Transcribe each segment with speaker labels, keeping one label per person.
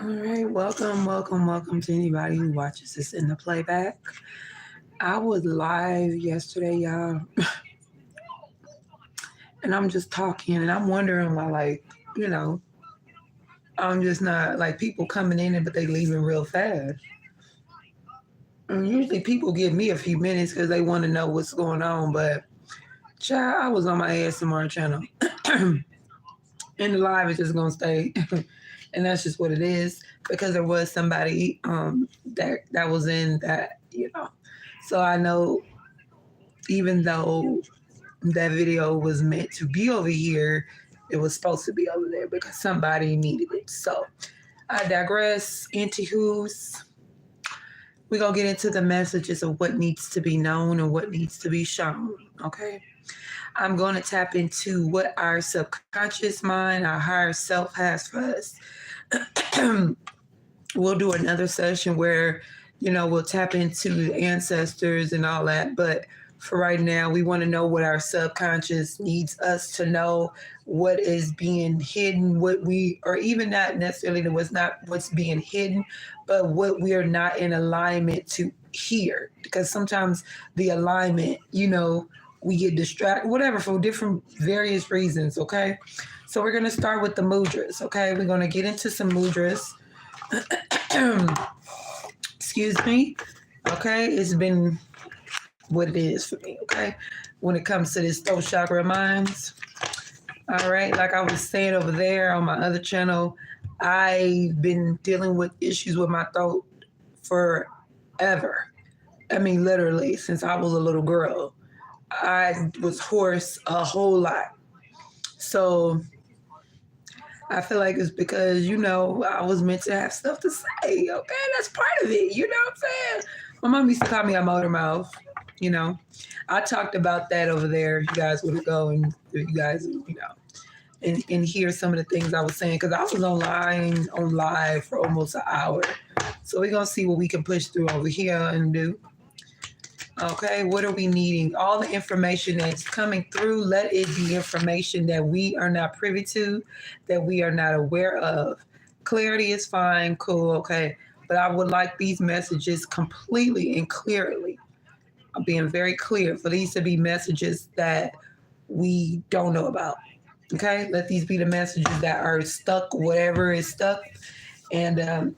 Speaker 1: All right, welcome to anybody who watches this in the playback. I was live yesterday, y'all, and I'm just talking, and I'm wondering why, you know, I'm just not like people coming in, but they leaving real fast. And usually people give me a few minutes because they want to know what's going on, but child, I was on my ASMR channel, and the live is just gonna stay, and that's just what it is because there was somebody that was in that. So I know even though that video was meant to be over here, it was supposed to be over there because somebody needed it. So I digress. Anywho's, we're going to get into the messages of what needs to be known and what needs to be shown. Okay. I'm going to tap into what our subconscious mind, our higher self has for us. We'll do another session where, we'll tap into the ancestors and all that. But for right now, we want to know what our subconscious needs us to know, what is being hidden, or even not necessarily what's being hidden, but what we are not in alignment to hear. Because sometimes the alignment, we get distracted, whatever, for different various reasons. Okay. So we're going to start with the mudras. Okay. We're going to get into some mudras. Excuse me. Okay. It's been what it is for me. Okay. When it comes to this throat chakra of minds. All right. Like I was saying over there on my other channel, I've been dealing with issues with my throat forever. I mean, literally, since I was a little girl. I was hoarse a whole lot. So I feel like it's because, I was meant to have stuff to say. Okay, that's part of it. You know what I'm saying? My mom used to call me a motor mouth. I talked about that over there. You guys would go and you guys, and hear some of the things I was saying because I was on live for almost an hour. So we're going to see what we can push through over here and do. Okay, what are we needing? All the information that's coming through, let it be information that we are not privy to, that we are not aware of. Clarity is fine, cool, okay. But I would like these messages completely and clearly. I'm being very clear for these to be messages that we don't know about. Okay, let these be the messages that are stuck, whatever is stuck, and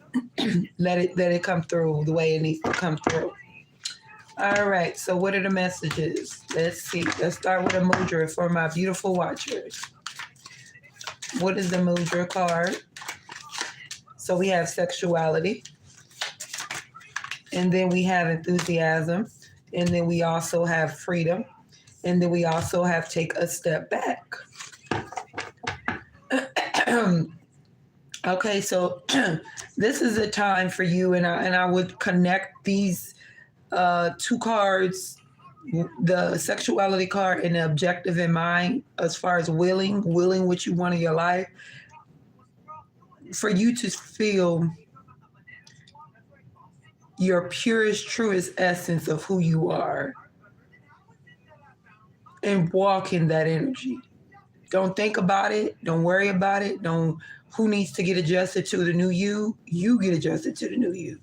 Speaker 1: let it come through the way it needs to come through. All right, so what are the messages? Let's see. Let's start with a mudra for my beautiful watchers. What is the mudra card? So we have sexuality, and then we have enthusiasm, and then we also have freedom, and then we also have take a step back. Okay, so this is a time for you, and I would connect these two cards, the sexuality card and the objective in mind, as far as willing what you want in your life, for you to feel your purest, truest essence of who you are and walk in that energy. Don't think about it. Don't worry about it. Who needs to get adjusted to the new you? You get adjusted to the new you.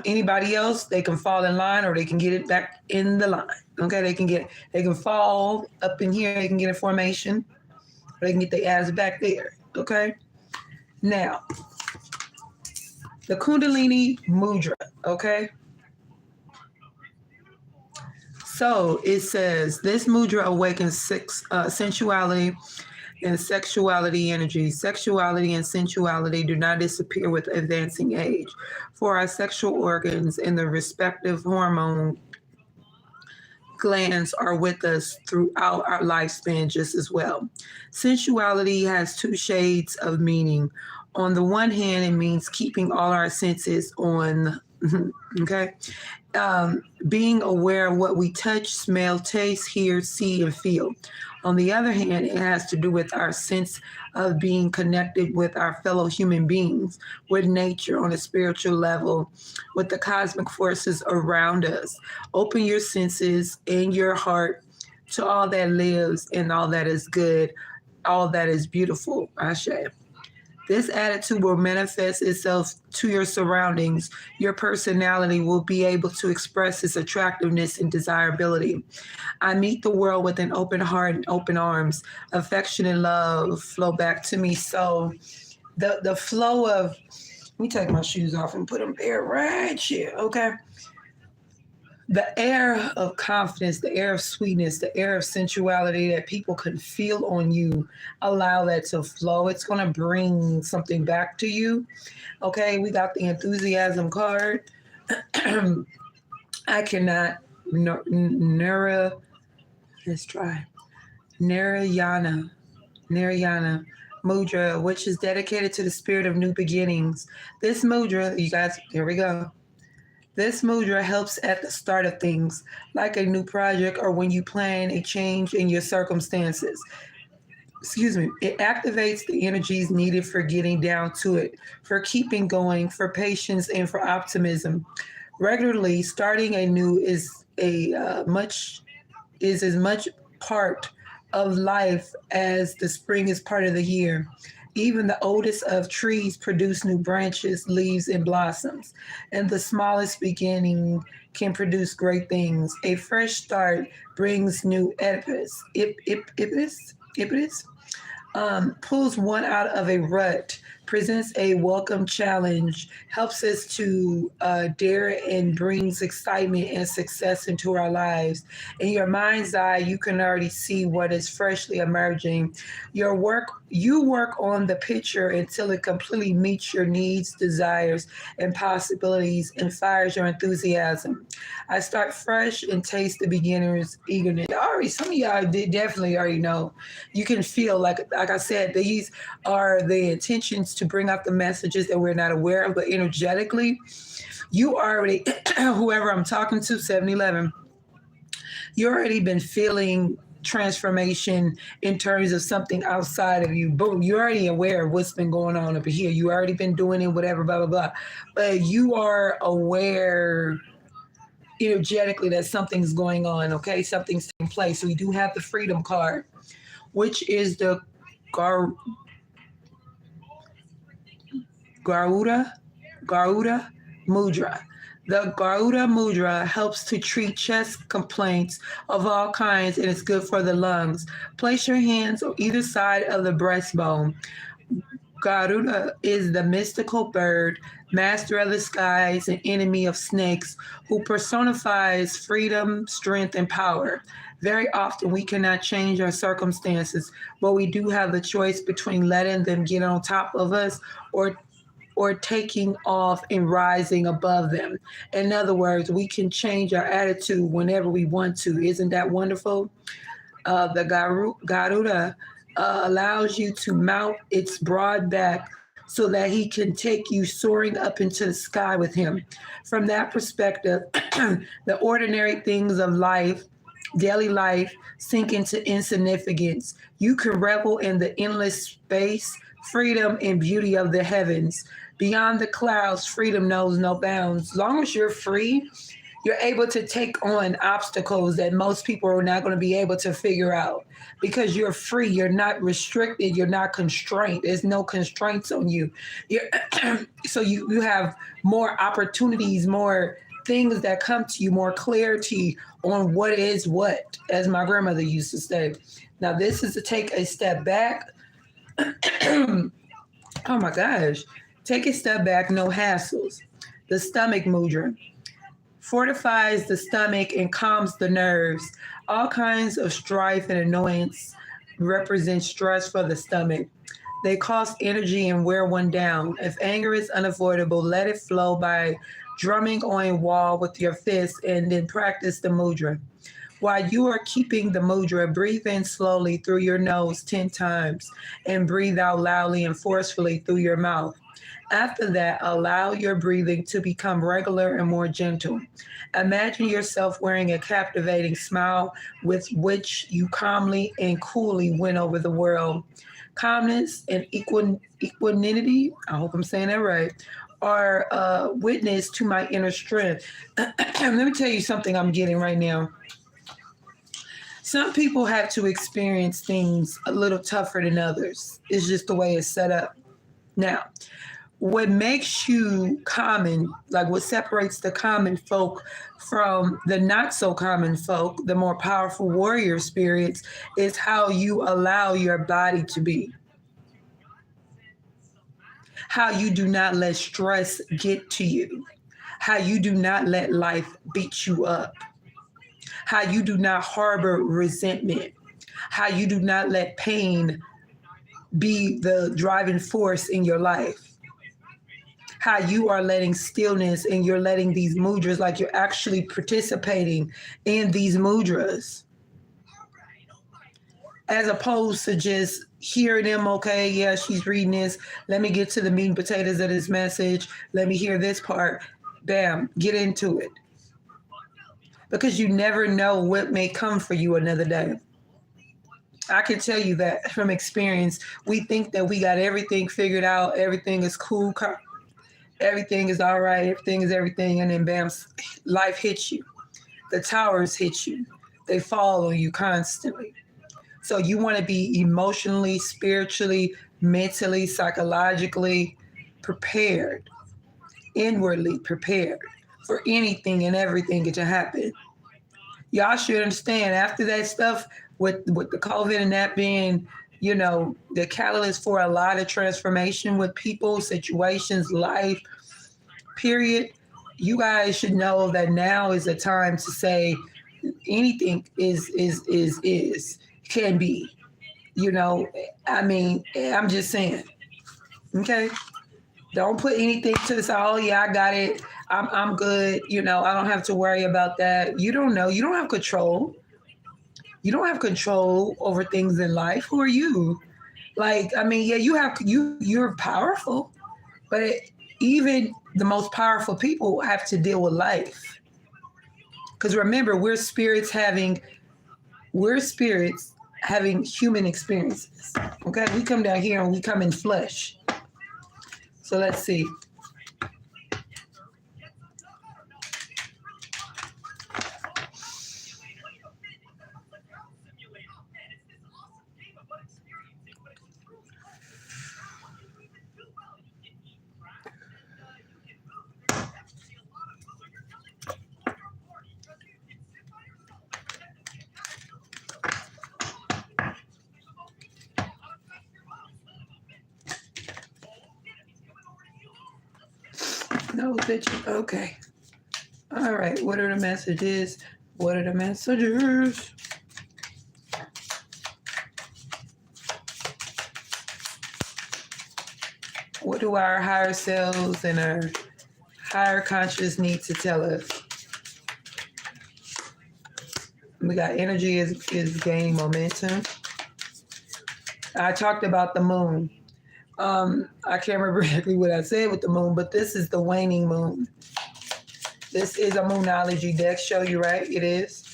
Speaker 1: Anybody else, they can fall in line or they can get it back in the line. Okay, they can fall up in here, they can get in formation, or they can get their ass back there. Okay. Now, the Kundalini Mudra, okay? So it says this mudra awakens sensuality and sexuality energy. Sexuality and sensuality do not disappear with advancing age, for our sexual organs and the respective hormone glands are with us throughout our lifespan just as well. Sensuality has two shades of meaning. On the one hand, it means keeping all our senses on, okay? Being aware of what we touch, smell, taste, hear, see, and feel. On the other hand, it has to do with our sense of being connected with our fellow human beings, with nature on a spiritual level, with the cosmic forces around us. Open your senses and your heart to all that lives and all that is good, all that is beautiful. Ashe. This attitude will manifest itself to your surroundings. Your personality will be able to express its attractiveness and desirability. I meet the world with an open heart and open arms. Affection and love flow back to me. So the flow of, let me take my shoes off and put them there right here, okay? The air of confidence, the air of sweetness, the air of sensuality that people can feel on you, allow that to flow. It's going to bring something back to you. Okay, we got the enthusiasm card. I cannot, let's try. Narayana, Narayana mudra, which is dedicated to the spirit of new beginnings. This mudra, you guys, here we go. This mudra helps at the start of things, like a new project or when you plan a change in your circumstances. Excuse me. It activates the energies needed for getting down to it, for keeping going, for patience, and for optimism. Regularly, starting anew is as much part of life as the spring is part of the year. Even the oldest of trees produce new branches, leaves, and blossoms, and the smallest beginning can produce great things. A fresh start brings new impetus, pulls one out of a rut, presents a welcome challenge, helps us to dare and brings excitement and success into our lives. In your mind's eye, you can already see what is freshly emerging. You work on the picture until it completely meets your needs, desires, and possibilities and fires your enthusiasm. I start fresh and taste the beginner's eagerness. Some of y'all definitely already know. You can feel like I said, these are the intentions to bring out the messages that we're not aware of, but energetically, you already, whoever I'm talking to, 7-Eleven, you already been feeling transformation in terms of something outside of you. Boom, you're already aware of what's been going on over here. You already been doing it, whatever, blah, blah, blah. But you are aware energetically that something's going on, okay? Something's taking place. So we do have the freedom card, which is the Garuda Mudra. The Garuda Mudra helps to treat chest complaints of all kinds and is good for the lungs. Place your hands on either side of the breastbone. Garuda is the mystical bird, master of the skies, and enemy of snakes, who personifies freedom, strength, and power. Very often we cannot change our circumstances, but we do have the choice between letting them get on top of us or taking off and rising above them. In other words, we can change our attitude whenever we want to. Isn't that wonderful? The Garuda allows you to mount its broad back so that he can take you soaring up into the sky with him. From that perspective, the ordinary things of life, daily life, sink into insignificance. You can revel in the endless space, freedom, and beauty of the heavens. Beyond the clouds, freedom knows no bounds. As long as you're free, you're able to take on obstacles that most people are not going to be able to figure out because you're free. You're not restricted. You're not constrained. There's no constraints on you. So you have more opportunities, more things that come to you, more clarity on what is what, as my grandmother used to say. Now, this is to take a step back. Oh my gosh. Take a step back, no hassles. The stomach mudra fortifies the stomach and calms the nerves. All kinds of strife and annoyance represent stress for the stomach. They cost energy and wear one down. If anger is unavoidable, let it flow by drumming on a wall with your fist and then practice the mudra. While you are keeping the mudra, breathe in slowly through your nose 10 times and breathe out loudly and forcefully through your mouth. After that, allow your breathing to become regular and more gentle. Imagine yourself wearing a captivating smile with which you calmly and coolly win over the world. Calmness and equanimity, I hope I'm saying that right, are witness to my inner strength. Let me tell you something I'm getting right now. Some people have to experience things a little tougher than others. It's just the way it's set up. Now, what makes you common, like what separates the common folk from the not so common folk, the more powerful warrior spirits, is how you allow your body to be, how you do not let stress get to you, how you do not let life beat you up, how you do not harbor resentment, how you do not let pain be the driving force in your life, how you are letting stillness and you're letting these mudras, like you're actually participating in these mudras, as opposed to just hearing them. Okay, yeah, she's reading this, let me get to the meat and potatoes of this message, let me hear this part, bam, get into it, because you never know what may come for you another day. I can tell you that from experience. We think that we got everything figured out, everything is cool, everything is all right, everything is everything, and then bam, life hits you. The towers hit you. They fall on you constantly. So you want to be emotionally, spiritually, mentally, psychologically prepared, inwardly prepared for anything and everything that can happen. Y'all should understand, after that stuff with the COVID and that being, the catalyst for a lot of transformation with people, situations, life, period, you guys should know that now is the time to say anything can be. I mean, I'm just saying, okay? Don't put anything to the side. Oh yeah, I got it. I'm good. I don't have to worry about that. You don't know. You don't have control. You don't have control over things in life. Who are you? Like, I mean, yeah, you're powerful, but even the most powerful people have to deal with life. Because remember, we're spirits having human experiences. Okay, we come down here and we come in flesh. So let's see. No, bitch. Okay. All right. What are the messages? What are the messages? What do our higher selves and our higher conscious need to tell us? We got energy is gaining momentum. I talked about the moon. I can't remember exactly what I said with the moon, but this is the waning moon. This is a moonology deck. Show you, right? It is.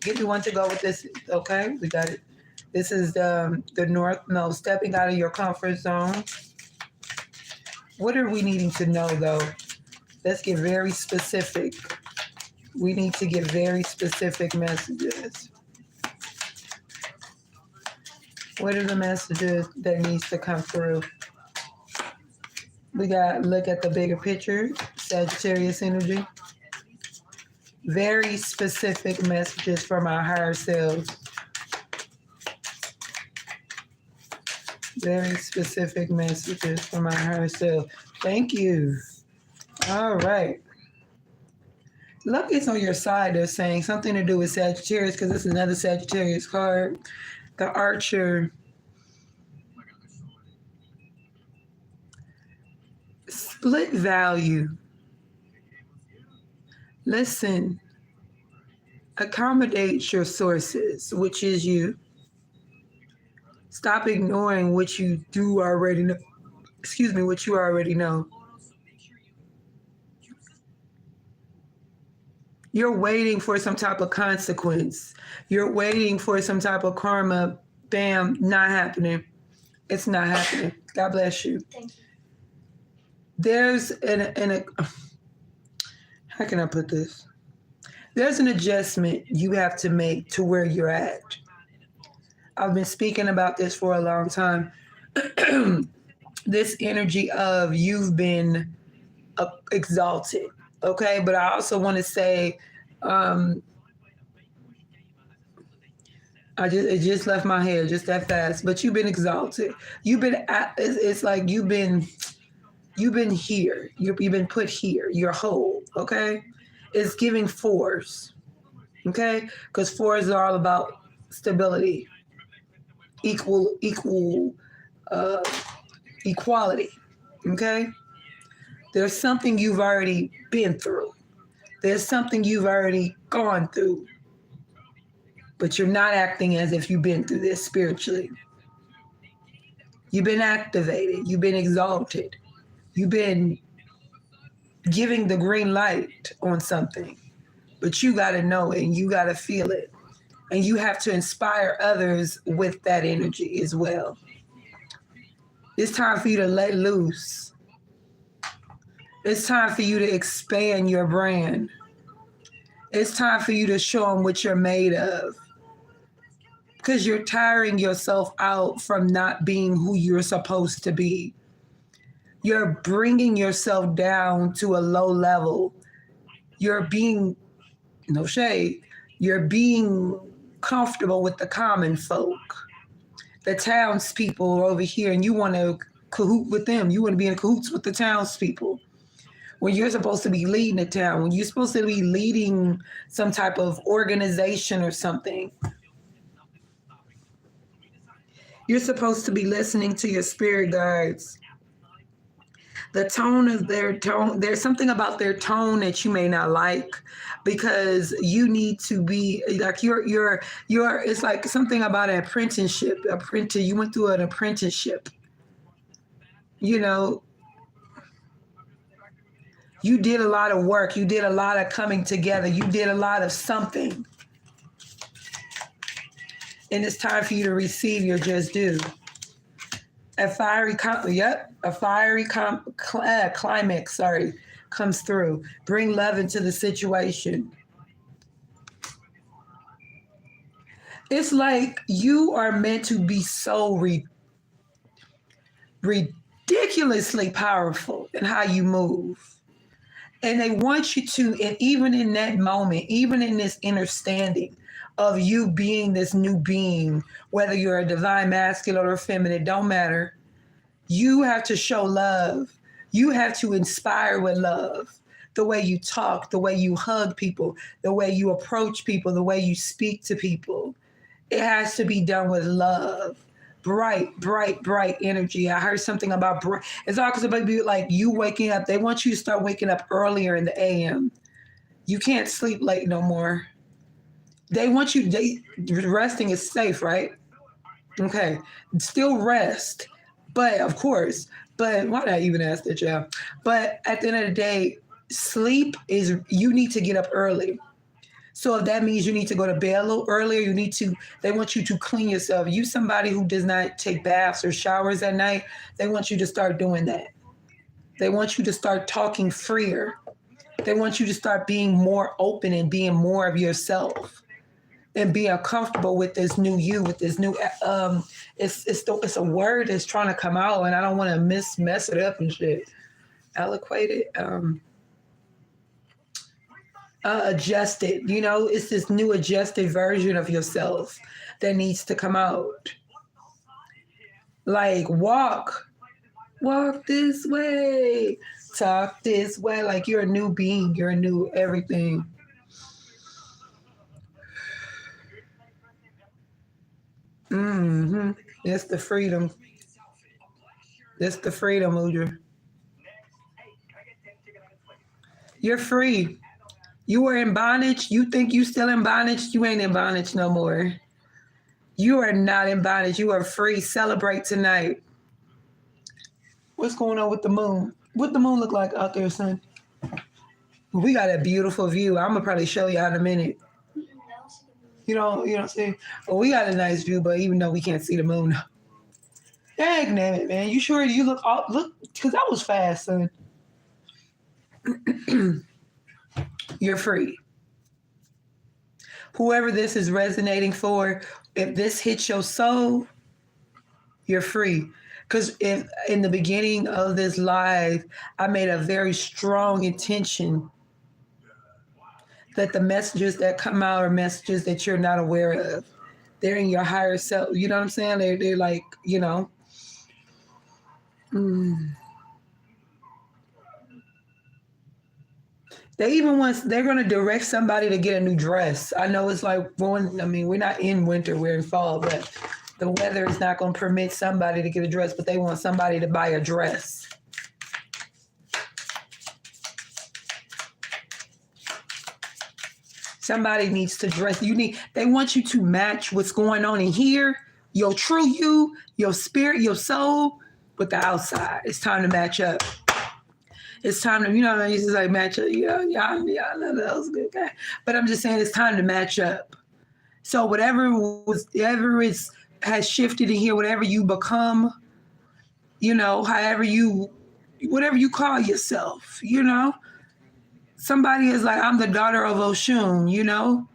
Speaker 1: Give me one to go with this. Okay, we got it. This is the north. No, stepping out of your comfort zone. What are we needing to know, though? Let's get very specific. We need to get very specific messages. What are the messages that needs to come through? We got look at the bigger picture, Sagittarius energy. Very specific messages from our higher selves. Very specific messages from our higher self. Thank you. All right. Luck is on your side. They're saying something to do with Sagittarius, because this is another Sagittarius card. The Archer. Split value. Listen. Accommodate your sources, which is you. Stop ignoring what you do already know. What you already know. You're waiting for some type of consequence. You're waiting for some type of karma. Bam, not happening. It's not happening. God bless you.
Speaker 2: Thank you.
Speaker 1: There's how can I put this? There's an adjustment you have to make to where you're at. I've been speaking about this for a long time. this energy of you've been exalted. Okay, but I also want to say, um, it just left my head just that fast. But you've been exalted. You've been it's like you've been here. You've been put here. You're whole. Okay, it's giving fours. Okay, because fours are all about stability, equal uh, equality. Okay, there's something you've already been through. There's something you've already gone through, but you're not acting as if you've been through this spiritually. You've been activated. You've been exalted. You've been giving the green light on something, but you got to know it and you got to feel it. And you have to inspire others with that energy as well. It's time for you to let loose. It's time for you to expand your brand. It's time for you to show them what you're made of. Because you're tiring yourself out from not being who you're supposed to be. You're bringing yourself down to a low level. You're being, no shade, you're being comfortable with the common folk, the townspeople over here, and you want to cahoot with them. You want to be in cahoots with the townspeople. When you're supposed to be leading a town, when you're supposed to be leading some type of organization or something, you're supposed to be listening to your spirit guides. The tone of their tone, there's something about their tone that you may not like, because you need to be like you're it's like something about an apprenticeship. You went through an apprenticeship. You know, you did a lot of work. You did a lot of coming together. You did a lot of something. And it's time for you to receive your just due. A fiery climax, comes through. Bring love into the situation. It's like you are meant to be so ridiculously powerful in how you move. And they want you to, and even in that moment, even in this understanding of you being this new being, whether you're a divine masculine or feminine, it don't matter. You have to show love. You have to inspire with love. The way you talk, the way you hug people, the way you approach people, the way you speak to people. It has to be done with love. Bright, bright, bright energy. I heard something about bright. It's all because about like you waking up. They want you to start waking up earlier in the AM. You can't sleep late no more. They want you, resting is safe, right? Okay. Still rest. But of course, why did I even ask that, y'all? But at the end of the day, sleep is, you need to get up early. So if that means you need to go to bed a little earlier, they want you to clean yourself. You somebody who does not take baths or showers at night, they want you to start doing that. They want you to start talking freer. They want you to start being more open and being more of yourself and being comfortable with this new you, with this new, it's a word that's trying to come out and I don't want to mess it up and shit. Eloquated, adjusted, it's this new adjusted version of yourself that needs to come out. Like walk this way, talk this way, like you're a new being, you're a new everything. That's the freedom. That's the freedom, Udra. You're free. You were in bondage. You think you still in bondage? You ain't in bondage no more. You are not in bondage. You are free. Celebrate tonight. What's going on with the moon? What the moon look like out there, son? We got a beautiful view. I'm gonna probably show you in a minute. You don't see. Well, we got a nice view, but even though we can't see the moon. Dang, damn it, man. You sure you look, because that was fast, son. You're free. Whoever this is resonating for, if this hits your soul, You're free. Because if in the beginning of this live, I made a very strong intention that the messages that come out are messages that you're not aware of. They're in your higher self. You know what I'm saying? They're like, mm. They're going to direct somebody to get a new dress. I know it's like we're not in winter, we're in fall, but the weather is not going to permit somebody to get a dress, but they want somebody to buy a dress. Somebody needs to dress. They want you to match what's going on in here, your true you, your spirit, your soul, with the outside. It's time to match up. It's time to, it's just like match up. Y'all know that was a good guy. But I'm just saying it's time to match up. So whatever has shifted in here, whatever you become, whatever you call yourself, somebody is like, I'm the daughter of Oshun,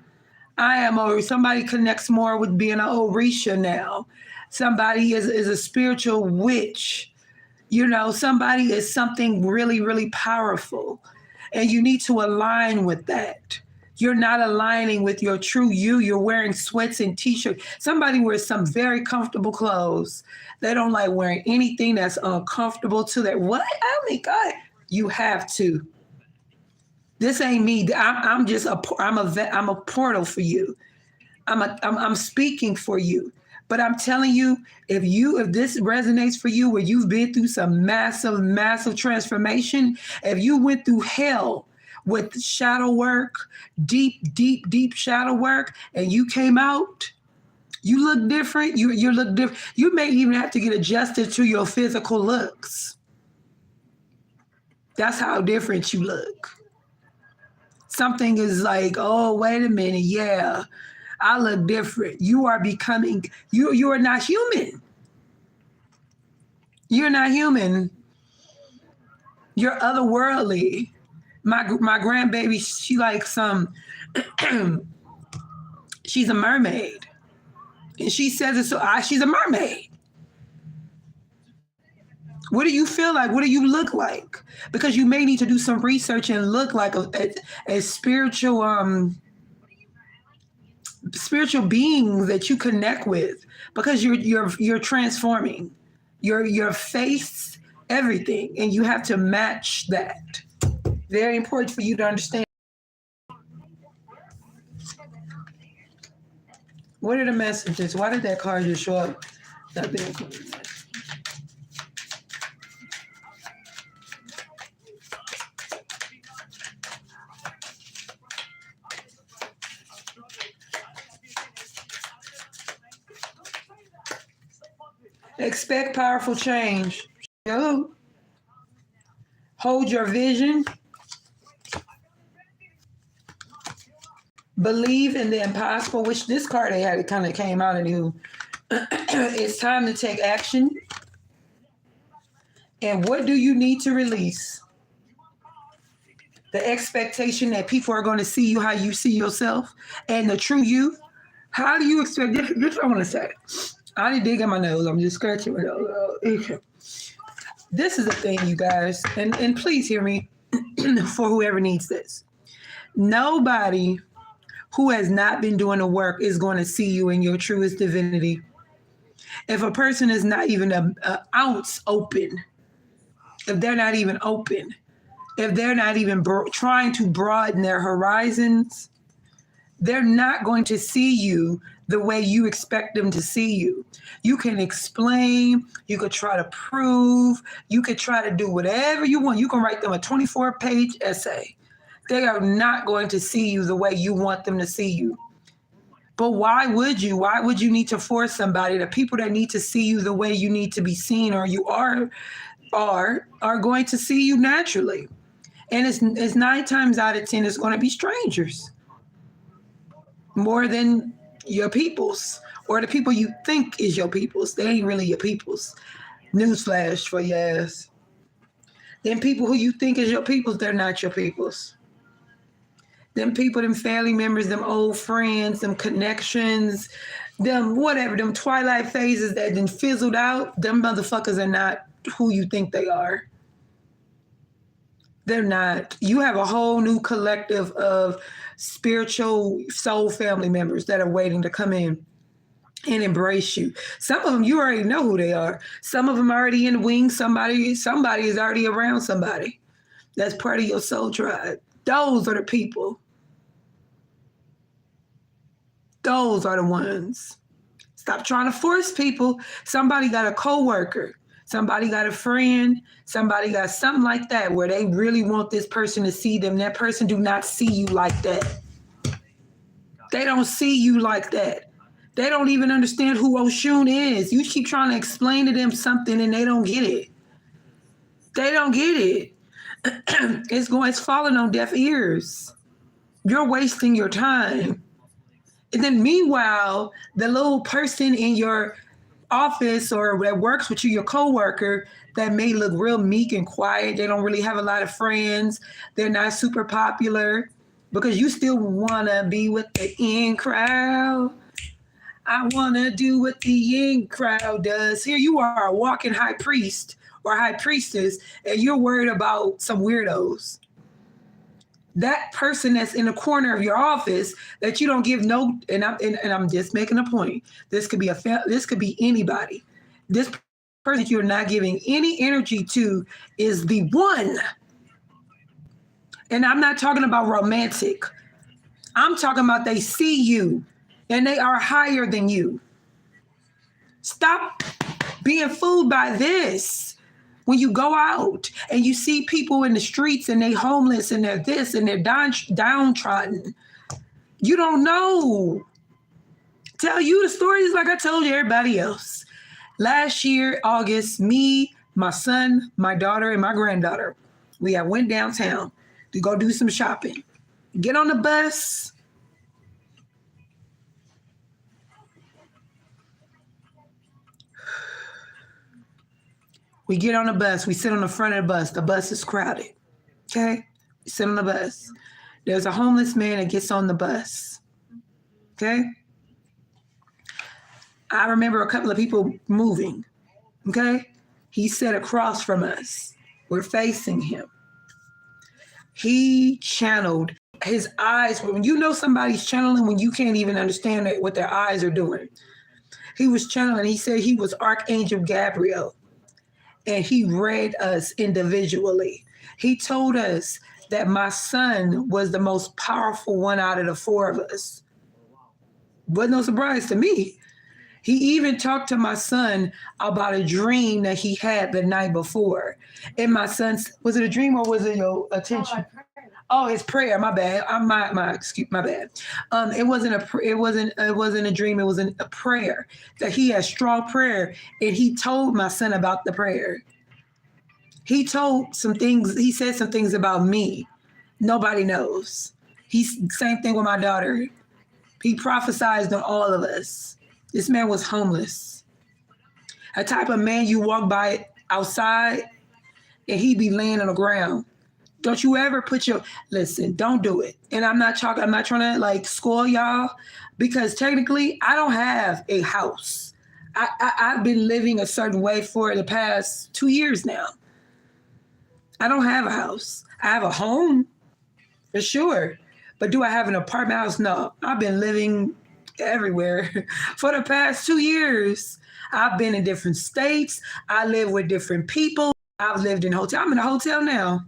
Speaker 1: somebody connects more with being an Orisha now. Somebody is a spiritual witch. Somebody is something really, really powerful. And you need to align with that. You're not aligning with your true you. You're wearing sweats and t-shirts. Somebody wears some very comfortable clothes. They don't like wearing anything that's uncomfortable to their, what? Oh my God. You have to. This ain't me. I'm a portal for you. I'm speaking for you. But I'm telling you, if this resonates for you, where you've been through some massive, massive transformation, if you went through hell with shadow work, deep, deep, deep shadow work, and you came out, you look different. You look different. You may even have to get adjusted to your physical looks. That's how different you look. Something is like, oh, wait a minute, yeah. I look different. You are becoming, you are not human. You're not human. You're otherworldly. My grandbaby, she like she's a mermaid. And she says it so, she's a mermaid. What do you feel like? What do you look like? Because you may need to do some research and look like a spiritual, spiritual being that you connect with, because you're transforming your face, everything, and you have to match that. Very important for you to understand. What are the messages? Why did that card just show up? Expect powerful change. Hold your vision. Believe in the impossible, which this card it kind of came out of you. It's time to take action. And what do you need to release? The expectation that people are going to see you how you see yourself, and the true you. How do you expect this? This is what I want to say. I didn't dig in my nose. I'm just scratching my nose. This is the thing, you guys, and please hear me for whoever needs this. Nobody who has not been doing the work is going to see you in your truest divinity. If a person is not even an ounce open, if they're not even open, if they're not even trying to broaden their horizons, they're not going to see you the way you expect them to see you. You can explain, you could try to prove, you could try to do whatever you want. You can write them a 24-page essay. They are not going to see you the way you want them to see you. But why would you? Why would you need to force somebody? The people that need to see you the way you need to be seen, or you are going to see you naturally. And it's 9 times out of 10, it's going to be strangers. More than your peoples, or the people you think is your peoples. They ain't really your peoples. Newsflash for your ass. Then people who you think is your peoples, they're not your peoples. Them people, them family members, them old friends, them connections, them whatever, them twilight phases that then fizzled out, them motherfuckers are not who you think they are. They're not. You have a whole new collective of spiritual soul family members that are waiting to come in and embrace you. Some of them you already know who they are. Some of them already in the wings. Somebody is already around somebody. That's part of your soul tribe. Those are the people. Those are the ones. Stop trying to force people. Somebody got a coworker. Somebody got a friend. Somebody got something like that where they really want this person to see them. That person do not see you like that. They don't see you like that. They don't even understand who Oshun is. You keep trying to explain to them something and they don't get it. They don't get it. It's falling on deaf ears. You're wasting your time. And then meanwhile, the little person in your office or that works with you, your coworker, that may look real meek and quiet. They don't really have a lot of friends. They're not super popular because you still want to be with the in crowd. I want to do what the in crowd does. Here you are, a walking high priest or high priestess, and you're worried about some weirdos. That person that's in the corner of your office that you don't give no, and I'm just making a point. This could be this could be anybody. This person you're not giving any energy to is the one. And I'm not talking about romantic. I'm talking about they see you and they are higher than you. Stop being fooled by this. When you go out and you see people in the streets and they homeless and they're this and they're downtrodden, you don't know. Tell you the stories like I told everybody else. Last year, August, me, my son, my daughter, and my granddaughter, we had went downtown to go do some shopping. Get on the bus. We get on the bus. We sit on the front of the bus. The bus is crowded. Okay? We sit on the bus. There's a homeless man that gets on the bus. Okay? I remember a couple of people moving. Okay? He sat across from us. We're facing him. He channeled his eyes. When you know somebody's channeling when you can't even understand what their eyes are doing. He was channeling. He said he was Archangel Gabriel. And he read us individually. He told us that my son was the most powerful one out of the four of us. Wasn't no surprise to me. He even talked to my son about a dream that he had the night before. And my son, was it a dream or was it your attention? Oh, his prayer. My bad. My bad. It wasn't a dream. It was a prayer that he had strong prayer, and he told my son about the prayer. He told some things. He said some things about me. Nobody knows. Same thing with my daughter. He prophesied on all of us. This man was homeless. A type of man you walk by outside, and he'd be laying on the ground. Don't you ever listen, don't do it. And I'm not trying to like score y'all because technically I don't have a house. I've been living a certain way for the past 2 years now. I don't have a house. I have a home for sure. But do I have an apartment house? No, I've been living everywhere for the past 2 years. I've been in different states. I live with different people. I've lived in hotels. I'm in a hotel now.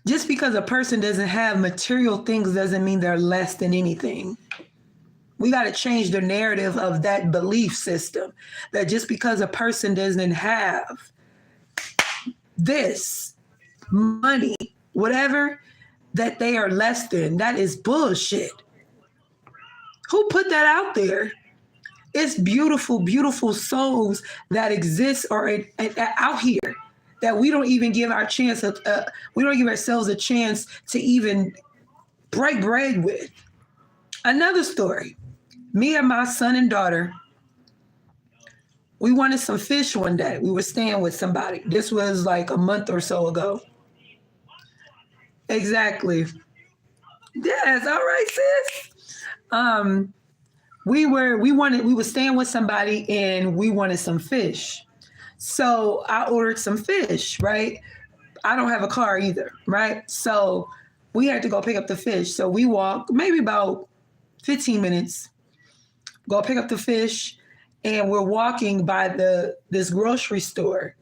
Speaker 1: Just because a person doesn't have material things doesn't mean they're less than anything. We got to change the narrative of that belief system that just because a person doesn't have this money, whatever, that they are less than. That is bullshit. Who put that out there? It's beautiful, beautiful souls that exist or out here that we don't even give we don't give ourselves a chance to even break bread with. Another story, me and my son and daughter, we wanted some fish one day. We were staying with somebody. This was like a month or so ago. Exactly. Yes, all right, sis. We were staying with somebody and we wanted some fish. So I ordered some fish, right? I don't have a car either, right? So we had to go pick up the fish. So we walked maybe about 15 minutes, go pick up the fish, and we're walking by this grocery store,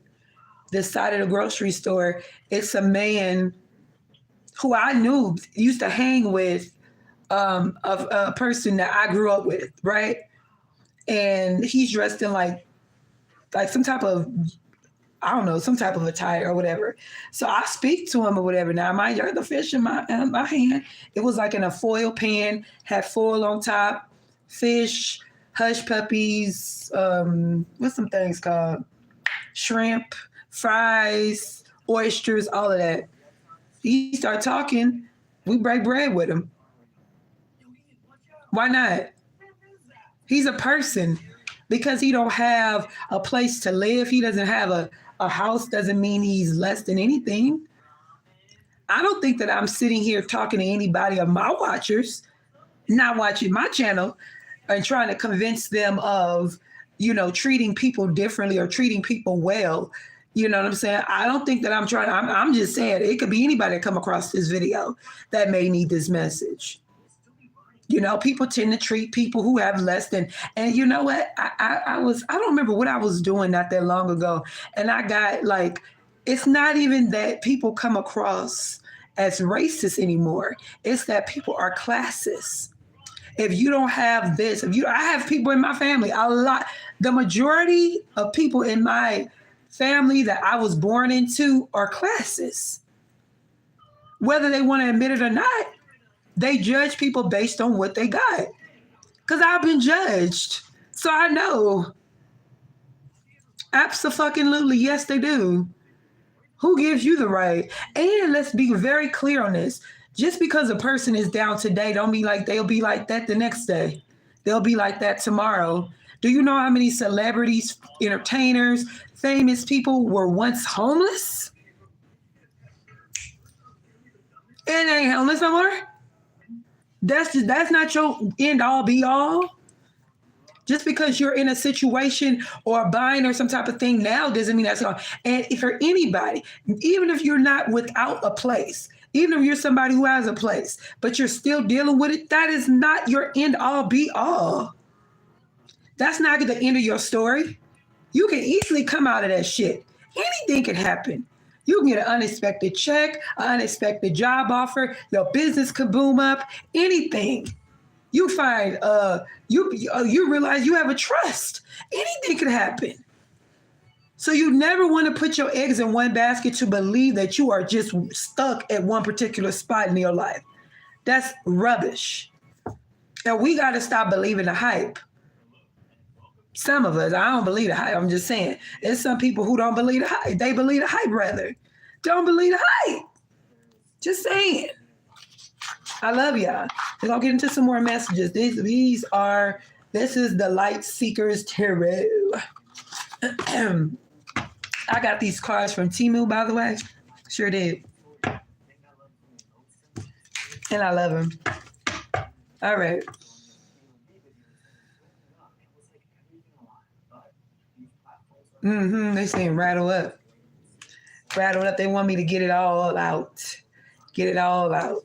Speaker 1: this side of the grocery store. It's a man who I knew used to hang with a person that I grew up with, right? And he's dressed in like some type of, I don't know, some type of attire or whatever. So I speak to him or whatever. Now, mind you, I got the fish in my hand. It was like in a foil pan, had foil on top, fish, hush puppies, what's some things called? Shrimp, fries, oysters, all of that. He started talking. We break bread with him. Why not? He's a person. Because he don't have a place to live, he doesn't have a house, doesn't mean he's less than anything. I don't think that I'm sitting here talking to anybody of my watchers, not watching my channel, and trying to convince them of, treating people differently or treating people well. You know what I'm saying? I don't think that I'm just saying it could be anybody that come across this video that may need this message. People tend to treat people who have less than, and you know what? I don't remember what I was doing not that long ago. And I got it's not even that people come across as racist anymore. It's that people are classist. If you don't have this, I have people in my family, the majority of people in my family that I was born into are classist. Whether they want to admit it or not, they judge people based on what they got. Because I've been judged. So I know. Absolutely, yes, they do. Who gives you the right? And let's be very clear on this. Just because a person is down today, don't mean like they'll be like that the next day. They'll be like that tomorrow. Do you know how many celebrities, entertainers, famous people were once homeless? And they ain't homeless no more? That's not your end all be all. Just because you're in a situation or a bind or some type of thing now doesn't mean that's all. And for anybody, even if you're not without a place, even if you're somebody who has a place, but you're still dealing with it, that is not your end all be all. That's not the end of your story. You can easily come out of that shit. Anything can happen. You can get an unexpected check, an unexpected job offer, your business could boom up, anything. You find, you realize you have a trust. Anything could happen. So you never want to put your eggs in one basket to believe that you are just stuck at one particular spot in your life. That's rubbish. And we got to stop believing the hype. Some of us, I don't believe the hype. I'm just saying. There's some people who don't believe the hype. They believe the hype rather. Don't believe the hype. Just saying. I love y'all. We're going to get into some more messages. This is the Light Seekers Tarot. I got these cards from Temu, by the way. Sure did. And I love them. All right. They saying rattle up. Rattle up. They want me to get it all out. Get it all out.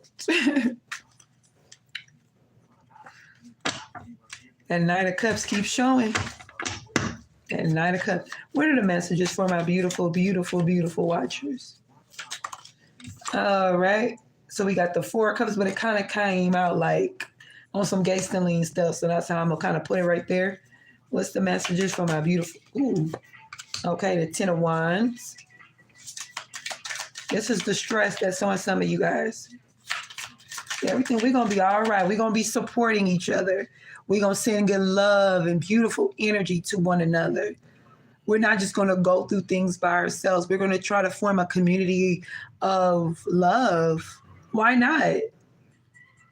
Speaker 1: And Nine of Cups keeps showing. And Nine of Cups. What are the messages for my beautiful, beautiful, beautiful watchers? All right. So we got the Four of Cups, but it kind of came out like on some gay Stelline stuff. So that's how I'm going to kind of put it right there. What's the messages for my beautiful... Ooh. Okay, the Ten of Wands. This is the stress that's on some of you guys. Everything, we're going to be all right. We're going to be supporting each other. We're going to send good love and beautiful energy to one another. We're not just going to go through things by ourselves. We're going to try to form a community of love. Why not?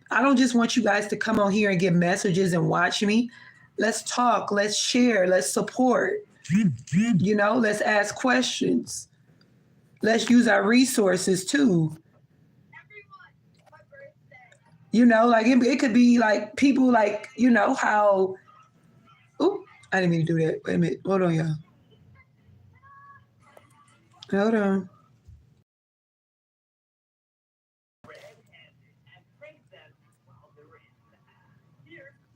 Speaker 1: I don't just want you guys to come on here and get messages and watch me. Let's talk. Let's share. Let's support. Let's ask questions. Let's use our resources too. You know, like it could be like people like, you know, how, oh, I didn't mean to do that. Wait a minute. Hold on, y'all. Hold on.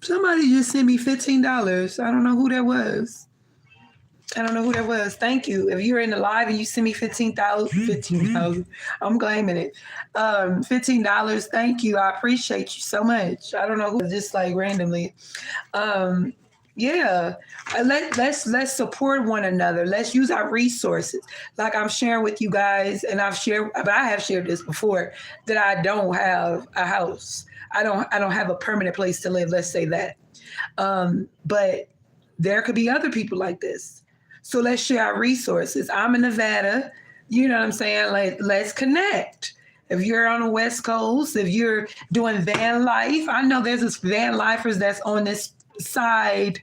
Speaker 1: Somebody just sent me $15. I don't know who that was. I don't know who that was. Thank you. If you're in the live and you send me 15,000, 15,000, I'm claiming it. $15. Thank you. I appreciate you so much. I don't know who, just like randomly. Um, yeah, let's support one another. Let's use our resources. Like I'm sharing with you guys, and but I have shared this before, that I don't have a house. I don't have a permanent place to live. Let's say that. But there could be other people like this. So let's share our resources. I'm in Nevada. You know what I'm saying? Like, let's connect. If you're on the West Coast, if you're doing van life, I know there's this van lifers that's on this side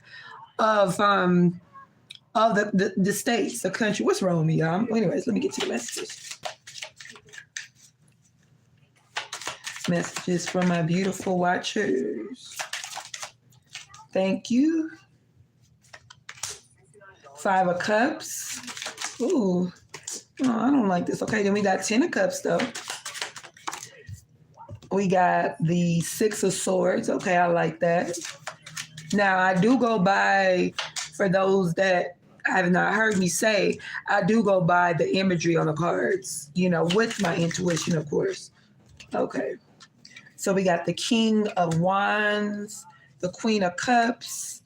Speaker 1: of the states, the country. What's wrong with me, y'all? Anyways, let me get to the messages. Messages from my beautiful watchers. Thank you. 5 of Cups. Ooh. Oh, I don't like this. Okay, then we got 10 of Cups, though. We got the 6 of Swords. Okay, I like that. Now, I do go by, for those that have not heard me say, I do go by the imagery on the cards, you know, with my intuition, of course. Okay. So we got the King of Wands, the Queen of Cups,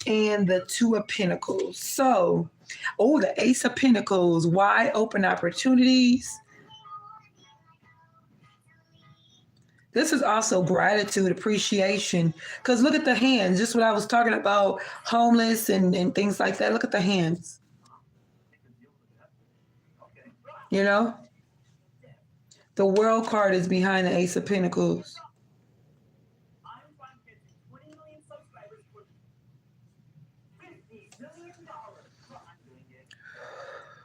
Speaker 1: and the 2 of Pentacles. So, the Ace of Pentacles, wide open opportunities. This is also gratitude, appreciation. Because look at the hands, just what I was talking about, homeless and things like that. Look at the hands. You know? The World card is behind the Ace of Pentacles.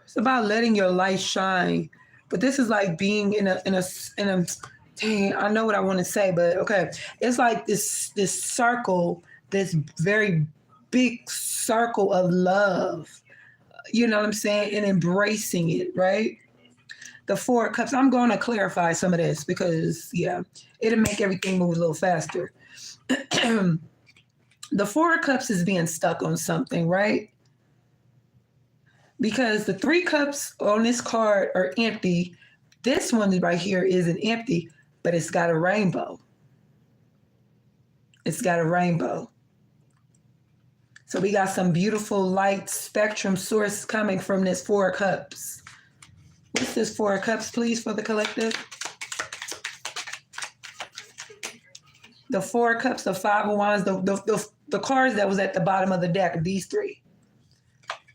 Speaker 1: It's about letting your light shine. But this is like being in a dang, I know what I want to say, but okay. It's like this circle, this very big circle of love. You know what I'm saying? And embracing it, right? The 4 of Cups. I'm going to clarify some of this because, yeah, it'll make everything move a little faster. The 4 of Cups is being stuck on something, right? Because the 3 cups on this card are empty. This one right here isn't empty, but it's got a rainbow. It's got a rainbow. So we got some beautiful light spectrum source coming from this 4 of Cups. What's this 4 of Cups, please, for the collective? The 4 of Cups, the 5 of Wands, the cards that was at the bottom of the deck, these 3.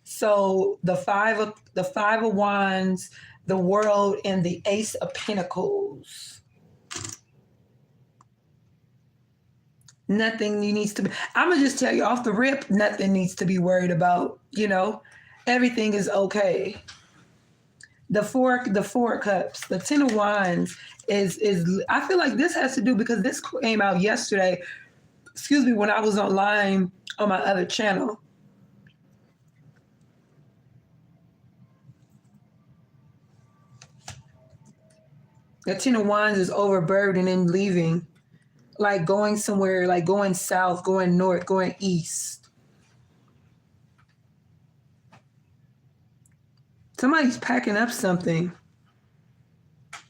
Speaker 1: So the 5 of Wands, the World, and the Ace of Pentacles. Nothing needs to be, I'm going to just tell you off the rip, nothing needs to be worried about, you know. Everything is okay. The four cups, the 10 of Wands is I feel like this has to do because this came out yesterday, excuse me, when I was online on my other channel. The 10 of Wands is overburdened and leaving, like going somewhere, like going south, going north, going east. Somebody's packing up something.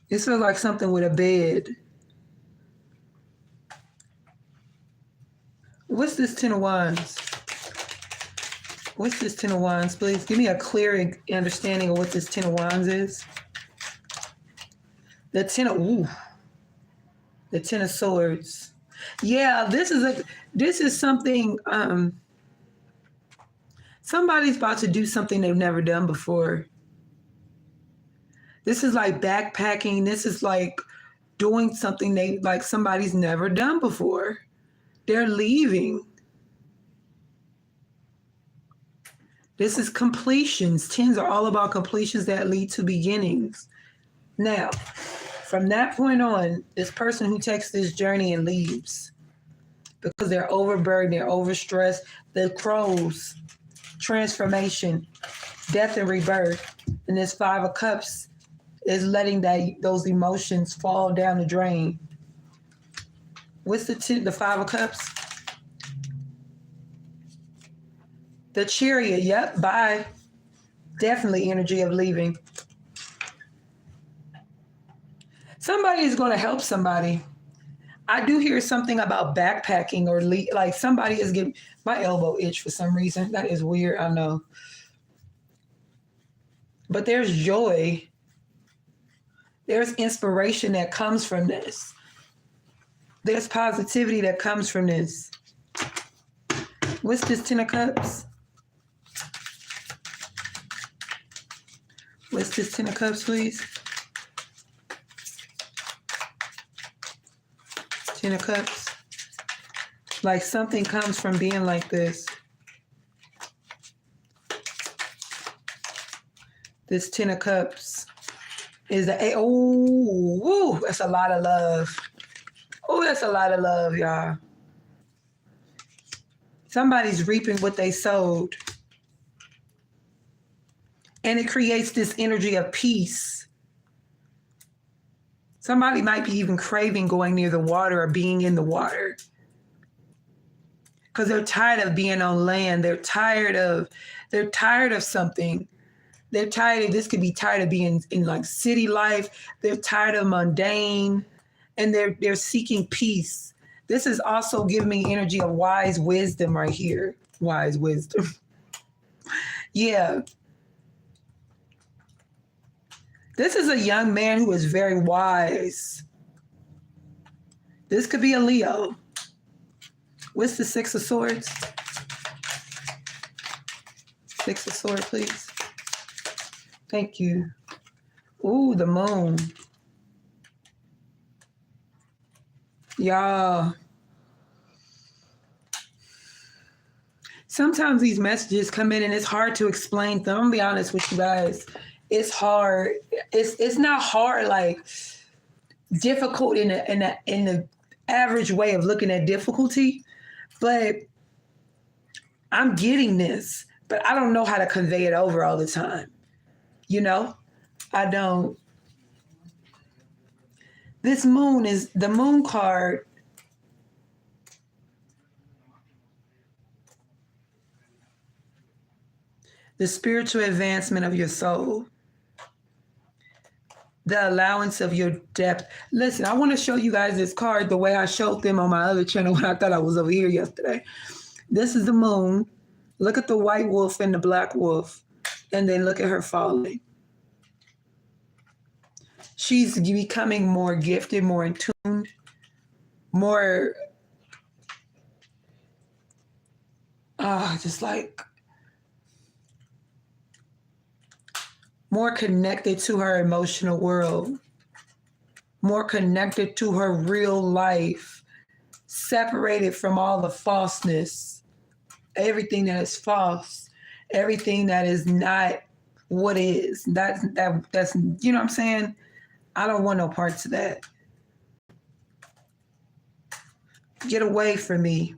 Speaker 1: It feels like something with a bed. What's this 10 of Wands? What's this 10 of Wands, please? Give me a clear understanding of what this 10 of Wands is. The 10 of Swords. Yeah, this is something, somebody's about to do something they've never done before. This is like backpacking. This is like doing something somebody's never done before. They're leaving. This is completions. 10s are all about completions that lead to beginnings. Now, From that point on, this person who takes this journey and leaves because they're overburdened, they're overstressed, the crows, transformation, death and rebirth, and this Five of Cups is letting those emotions fall down the drain. What's the Five of Cups? The Chariot. Yep. Bye. Definitely energy of leaving. Somebody is going to help somebody. I do hear something about backpacking or like somebody is getting my elbow itch for some reason. That is weird. I know. But there's joy. There's inspiration that comes from this. There's positivity that comes from this. What's this Ten of Cups? What's this Ten of Cups, please? Ten of Cups. Like something comes from being like this. This Ten of Cups is that's a lot of love. Oh, that's a lot of love, y'all. Somebody's reaping what they sowed. And it creates this energy of peace. Somebody might be even craving going near the water or being in the water. Because they're tired of being on land. They're tired of something. They're tired of, this could be tired of being in like city life. They're tired of mundane. And they're seeking peace. This is also giving me energy of wise wisdom right here. Wise wisdom. Yeah. This is a young man who is very wise. This could be a Leo. What's the Six of Swords? Six of Swords, please. Thank you. Ooh, the moon. Y'all. Sometimes these messages come in and it's hard to explain them. I'm gonna be honest with you guys. It's hard. It's not hard like difficult in the average way of looking at difficulty, but I'm getting this, but I don't know how to convey it over all the time. You know, I don't. This moon is the moon card. The spiritual advancement of your soul. The allowance of your depth. Listen, I want to show you guys this card the way I showed them on my other channel when I thought I was over here yesterday. This is the moon. Look at the white wolf and the black wolf. And then look at her falling. She's becoming more gifted, more in tune, more just like more connected to her emotional world, more connected to her real life, separated from all the falseness, everything that is false, everything that is not what is. That's you know what I'm saying? I don't want no parts of that. Get away from me.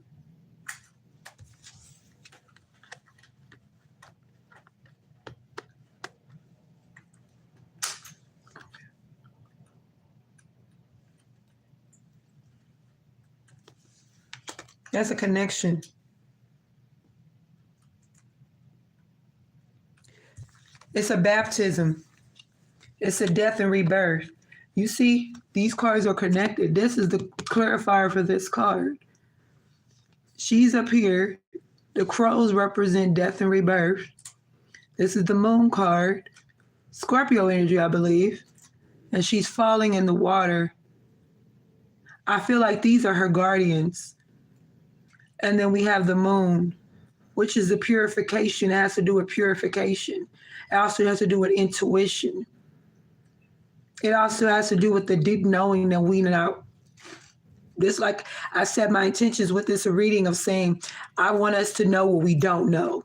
Speaker 1: That's a connection. It's a baptism. It's a death and rebirth. You see, these cards are connected. This is the clarifier for this card. She's up here. The crows represent death and rebirth. This is the moon card. Scorpio energy, I believe. And she's falling in the water. I feel like these are her guardians. And then we have the moon, which is the purification. It has to do with purification. It also has to do with intuition. It also has to do with the deep knowing that we know. This, like I said, my intentions with this reading of saying, I want us to know what we don't know.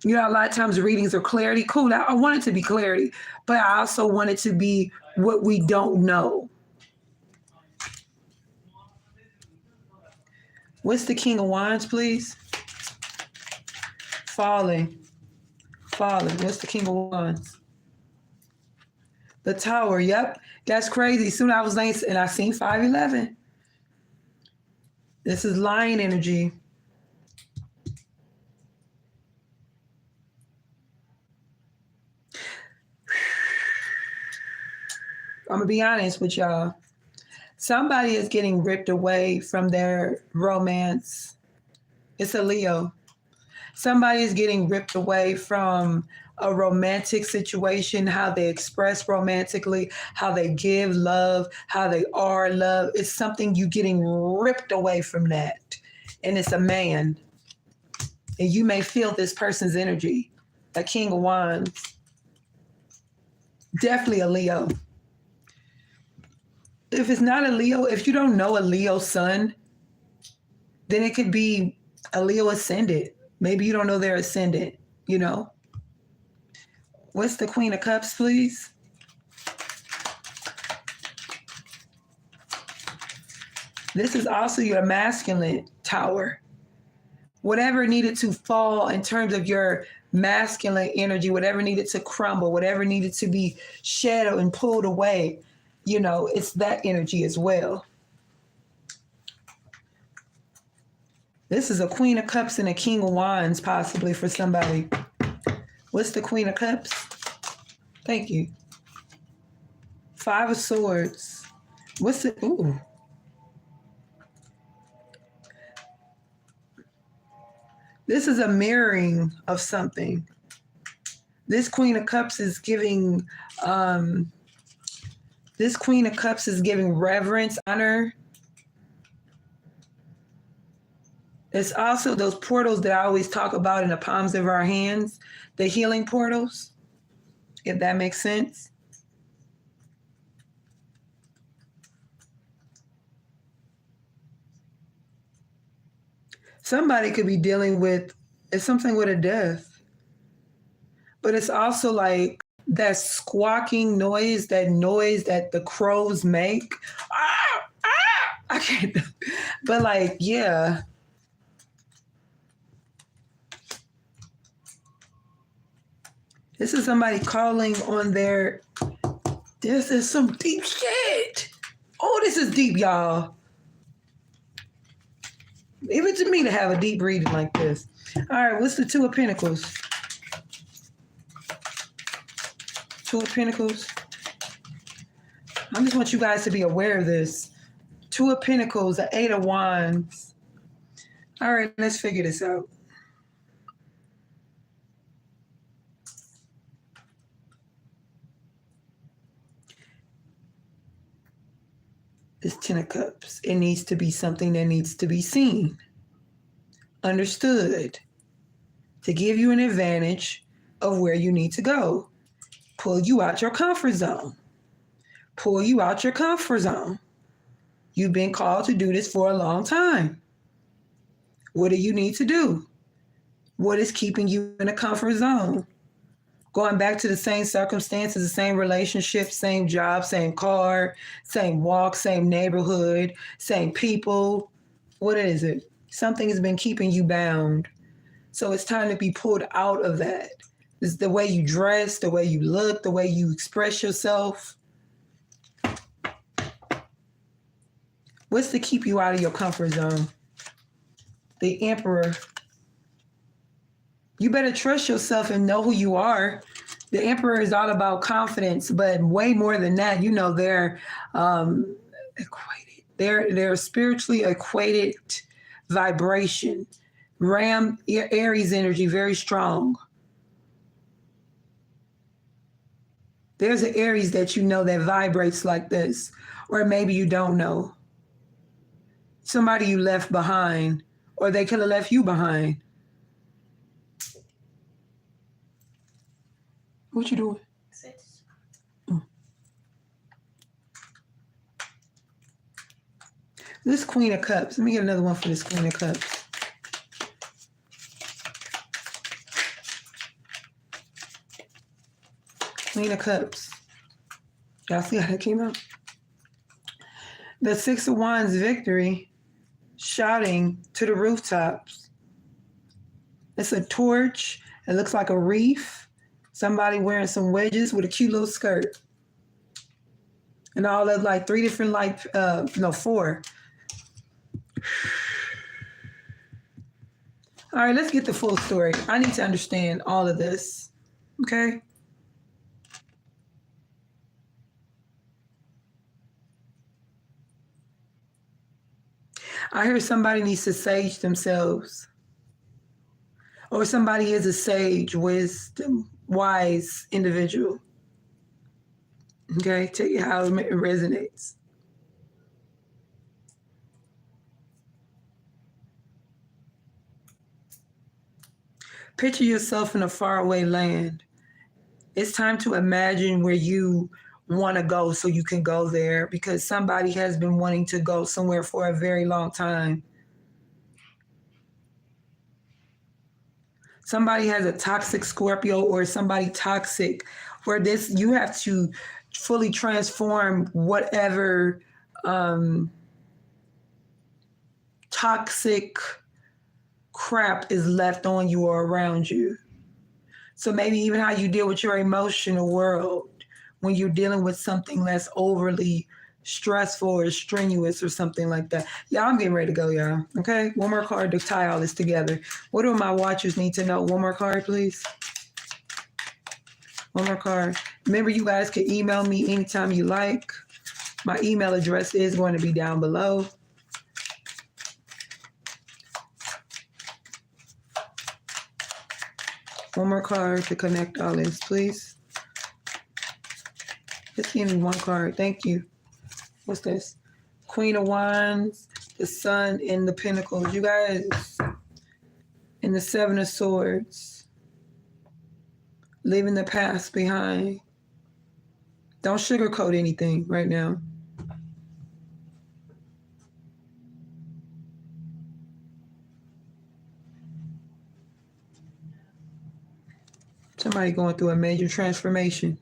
Speaker 1: You know, a lot of times readings are clarity. Cool, I want it to be clarity, but I also want it to be what we don't know. What's the King of Wands, please? Falling. Falling. What's the King of Wands? The Tower. Yep. That's crazy. Soon I was late and I seen 511. This is lion energy. I'm going to be honest with y'all. Somebody is getting ripped away from their romance. It's a Leo. Somebody is getting ripped away from a romantic situation, how they express romantically, how they give love, how they are love. It's something you getting ripped away from that. And it's a man. And you may feel this person's energy. A King of Wands. Definitely a Leo. If it's not a Leo, if you don't know a Leo sun, then it could be a Leo ascendant. Maybe you don't know their ascendant, you know? What's the Queen of Cups, please? This is also your masculine tower. Whatever needed to fall in terms of your masculine energy, whatever needed to crumble, whatever needed to be shed and pulled away, you know, it's that energy as well. This is a Queen of Cups and a King of Wands, possibly for somebody. What's the Queen of Cups? Thank you. 5 of Swords. What's it? Ooh. This is a mirroring of something. This Queen of Cups is giving, reverence, honor. It's also those portals that I always talk about in the palms of our hands, the healing portals, if that makes sense. Somebody could be dealing with, it's something with a death, but it's also like that squawking noise, that noise that the crows make. Ah, ah, I can't, but like, yeah. This is somebody calling on their, this is some deep shit. Oh, this is deep, y'all. Leave it to me to have a deep reading like this. All right, what's the Two of Pentacles? Two of Pentacles. I just want you guys to be aware of this. Two of Pentacles, the Eight of Wands. All right, let's figure this out. This Ten of Cups. It needs to be something that needs to be seen, understood, to give you an advantage of where you need to go. Pull you out your comfort zone. Pull you out your comfort zone. You've been called to do this for a long time. What do you need to do? What is keeping you in a comfort zone? Going back to the same circumstances, the same relationship, same job, same car, same walk, same neighborhood, same people. What is it? Something has been keeping you bound. So it's time to be pulled out of that. It's the way you dress, the way you look, the way you express yourself. What's to keep you out of your comfort zone? The Emperor. You better trust yourself and know who you are. The Emperor is all about confidence, but way more than that, you know, they're equated. They're spiritually equated vibration. Ram, Aries energy, very strong. There's an Aries that you know that vibrates like this, or maybe you don't know. Somebody you left behind, or they could have left you behind. What you doing? This Queen of Cups. Let me get another one for this Queen of Cups. Queen of Cups. Y'all see how that came out? The Six of Wands, victory, shouting to the rooftops. It's a torch. It looks like a wreath. Somebody wearing some wedges with a cute little skirt. And all of like three different four. All right, let's get the full story. I need to understand all of this. Okay? I hear somebody needs to sage themselves. Or somebody is a sage, wisdom, wise individual. Okay? Take it how it resonates. Picture yourself in a faraway land. It's time to imagine where you want to go so you can go there, because somebody has been wanting to go somewhere for a very long time. Somebody has a toxic Scorpio or somebody toxic where you have to fully transform whatever toxic crap is left on you or around you. So maybe even how you deal with your emotional world when you're dealing with something that's overly stressful or strenuous or something like that. Y'all, I'm getting ready to go, y'all. Okay? One more card to tie all this together. What do my watchers need to know? One more card, please. One more card. Remember, you guys can email me anytime you like. My email address is going to be down below. One more card to connect all this, please. Just give me one card. Thank you. What's this? Queen of Wands, the Sun, and the Pentacles. You guys, and the Seven of Swords. Leaving the past behind. Don't sugarcoat anything right now. Somebody going through a major transformation.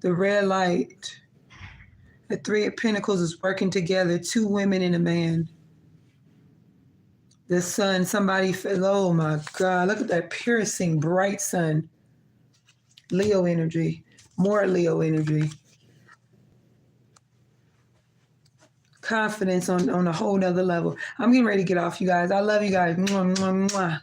Speaker 1: The red light. The Three of Pentacles is working together. Two women and a man. The sun, somebody fell. Oh my God, look at that piercing, bright sun. Leo energy. More Leo energy. Confidence on a whole nother level. I'm getting ready to get off, you guys. I love you guys. Mwah, mwah, mwah.